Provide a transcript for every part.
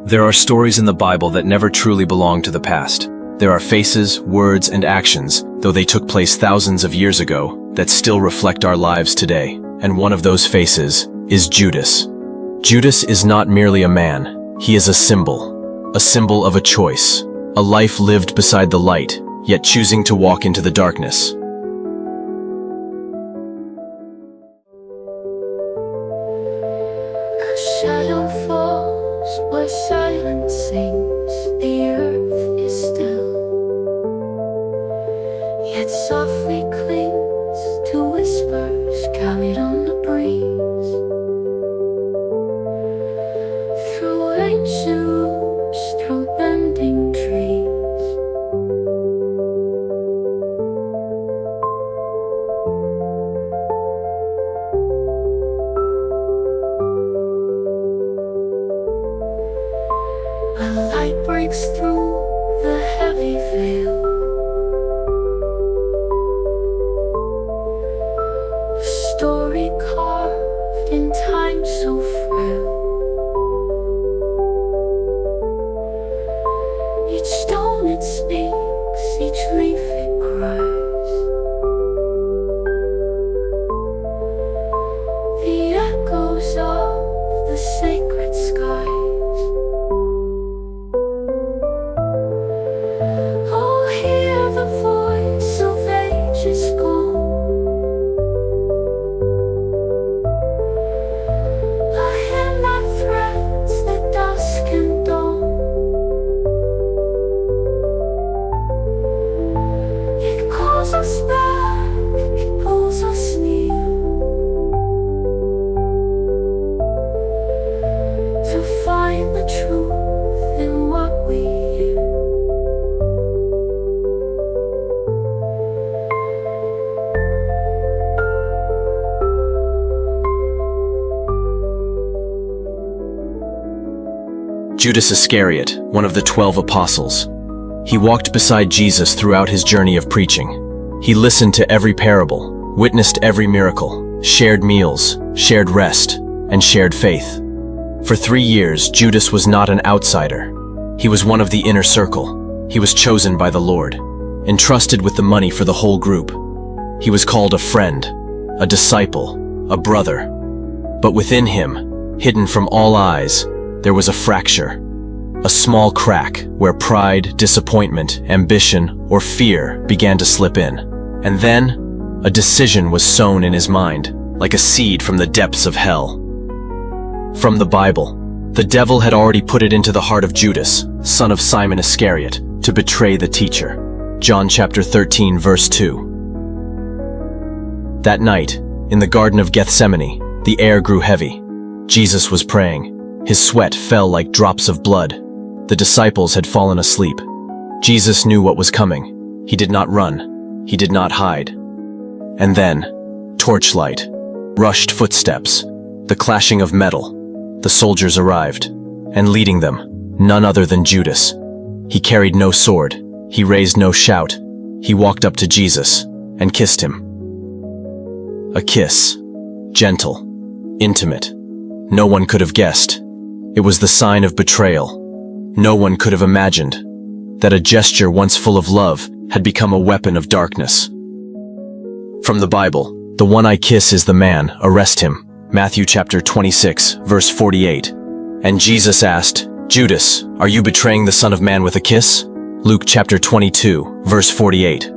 There are stories in the Bible that never truly belong to the past. There are faces, words, and actions, though they took place thousands of years ago, that still reflect our lives today. And one of those faces is Judas. Judas is not merely a man, he is a symbol of a choice, a life lived beside the light, yet choosing to walk into the darkness. A shadow falls where silence sings, the earth is still, yet softly clings to whispers carried on the breeze. Through ancient rooms, through bending trees, a light breaks through the heavy veil. A story carved in time so frail. Each stone it speaks, each leaf it cries. The echoes of the sacred skies. Oh, hear the voice of ages gone, a hand that threads the dusk and dawn. It calls us back, it pulls us near, to find the truth in what we hear. Judas Iscariot, one of the 12 apostles. He walked beside Jesus throughout his journey of preaching. He listened to every parable, witnessed every miracle, shared meals, shared rest, and shared faith. For 3 years, Judas was not an outsider. He was one of the inner circle. He was chosen by the Lord, entrusted with the money for the whole group. He was called a friend, a disciple, a brother. But within him, hidden from all eyes, there was a fracture, a small crack where pride, disappointment, ambition, or fear began to slip in. And then, a decision was sown in his mind, like a seed from the depths of hell. From the Bible, the devil had already put it into the heart of Judas, son of Simon Iscariot, to betray the teacher. John chapter 13, verse 2. That night, in the Garden of Gethsemane, the air grew heavy. Jesus was praying. His sweat fell like drops of blood. The disciples had fallen asleep. Jesus knew what was coming. He did not run. He did not hide. And then, torchlight, rushed footsteps, the clashing of metal. The soldiers arrived, and leading them, none other than Judas. He carried no sword. He raised no shout. He walked up to Jesus and kissed him. A kiss, gentle, intimate. No one could have guessed. It was the sign of betrayal. No one could have imagined that a gesture once full of love had become a weapon of darkness. From the Bible, the one I kiss is the man, arrest him. Matthew chapter 26, verse 48. And Jesus asked, Judas, are you betraying the Son of Man with a kiss? Luke chapter 22, verse 48.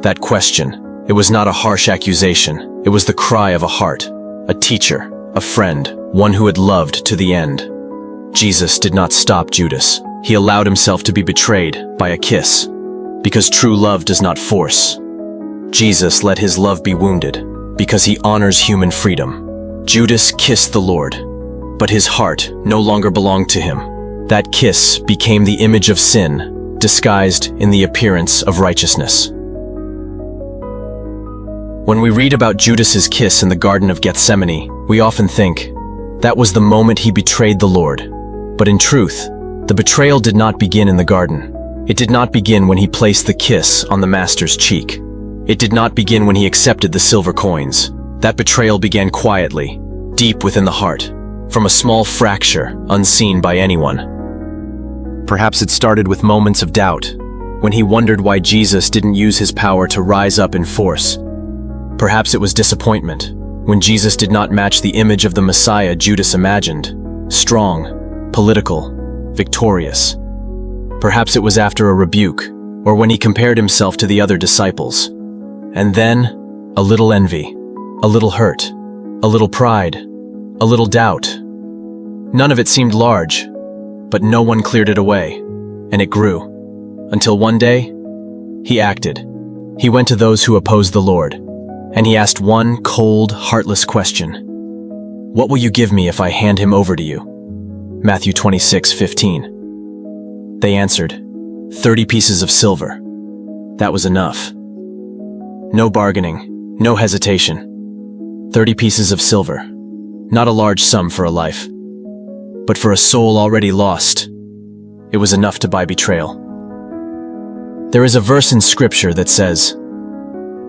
That question, it was not a harsh accusation. It was the cry of a heart, a teacher, a friend, one who had loved to the end. Jesus did not stop Judas. He allowed himself to be betrayed by a kiss, because true love does not force. Jesus let his love be wounded, because he honors human freedom. Judas kissed the Lord, but his heart no longer belonged to him. That kiss became the image of sin, disguised in the appearance of righteousness. When we read about Judas's kiss in the Garden of Gethsemane, we often think, that was the moment he betrayed the Lord. But in truth, the betrayal did not begin in the garden. It did not begin when he placed the kiss on the master's cheek. It did not begin when he accepted the silver coins. That betrayal began quietly, deep within the heart, from a small fracture unseen by anyone. Perhaps it started with moments of doubt, when he wondered why Jesus didn't use his power to rise up in force. Perhaps it was disappointment, when Jesus did not match the image of the Messiah Judas imagined, strong, political, victorious. Perhaps it was after a rebuke, or when he compared himself to the other disciples. And then, a little envy, a little hurt, a little pride, a little doubt. None of it seemed large, but no one cleared it away, and it grew. Until one day, he acted. He went to those who opposed the Lord, and he asked one cold, heartless question. "What will you give me if I hand him over to you?" Matthew 26:15. They answered, 30 pieces of silver. That was enough. No bargaining, no hesitation. 30 pieces of silver. Not a large sum for a life. But for a soul already lost, it was enough to buy betrayal. There is a verse in Scripture that says,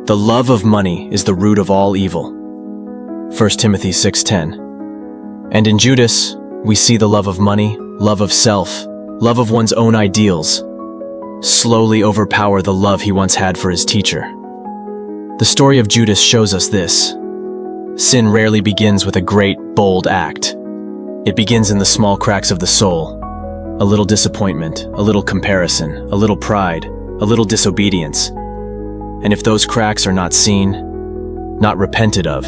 "The love of money is the root of all evil." 1 Timothy 6:10. And in Judas, we see the love of money, love of self, love of one's own ideals, slowly overpower the love he once had for his teacher. The story of Judas shows us this. Sin rarely begins with a great, bold act. It begins in the small cracks of the soul. A little disappointment, a little comparison, a little pride, a little disobedience. And if those cracks are not seen, not repented of,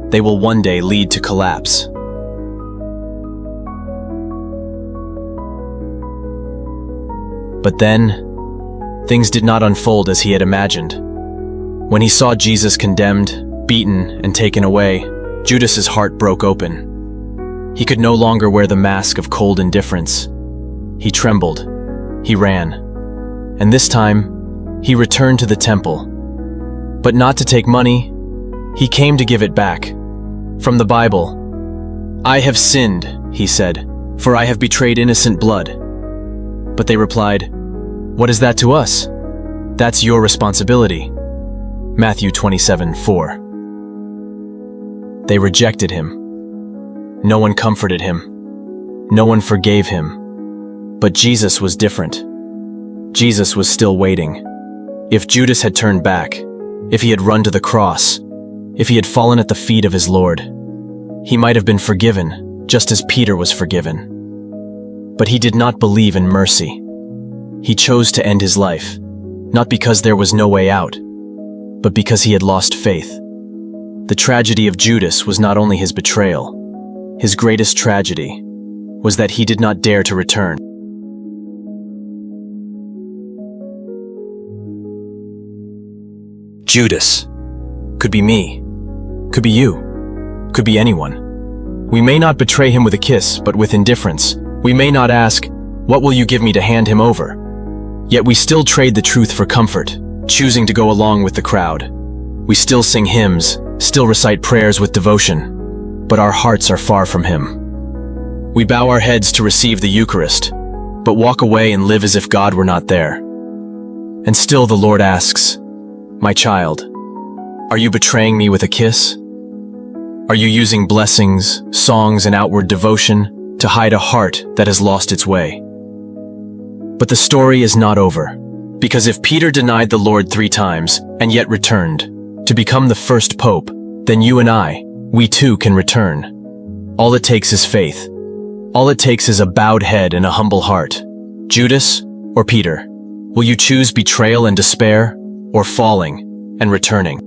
they will one day lead to collapse. But then, things did not unfold as he had imagined. When he saw Jesus condemned, beaten, and taken away, Judas's heart broke open. He could no longer wear the mask of cold indifference. He trembled. He ran. And this time, he returned to the temple. But not to take money. He came to give it back. From the Bible, "I have sinned," he said, "for I have betrayed innocent blood." But they replied, "What is that to us? That's your responsibility." Matthew 27:4. They rejected him. No one comforted him. No one forgave him. But Jesus was different. Jesus was still waiting. If Judas had turned back, if he had run to the cross, if he had fallen at the feet of his Lord, he might have been forgiven, just as Peter was forgiven. But he did not believe in mercy. He chose to end his life, not because there was no way out, but because he had lost faith. The tragedy of Judas was not only his betrayal. His greatest tragedy was that he did not dare to return. Judas. Could be me. Could be you. Could be anyone. We may not betray him with a kiss, but with indifference. We may not ask, "What will you give me to hand him over?" Yet we still trade the truth for comfort, choosing to go along with the crowd. We still sing hymns, still recite prayers with devotion, but our hearts are far from him. We bow our heads to receive the Eucharist, but walk away and live as if God were not there. And still the Lord asks, "My child, are you betraying me with a kiss? Are you using blessings, songs, and outward devotion to hide a heart that has lost its way?" But the story is not over, because if Peter denied the Lord 3 times and yet returned to become the first pope, then you and we too can return. All it takes is faith. All it takes is a bowed head and a humble heart. Judas or Peter, will you choose betrayal and despair, or falling and returning?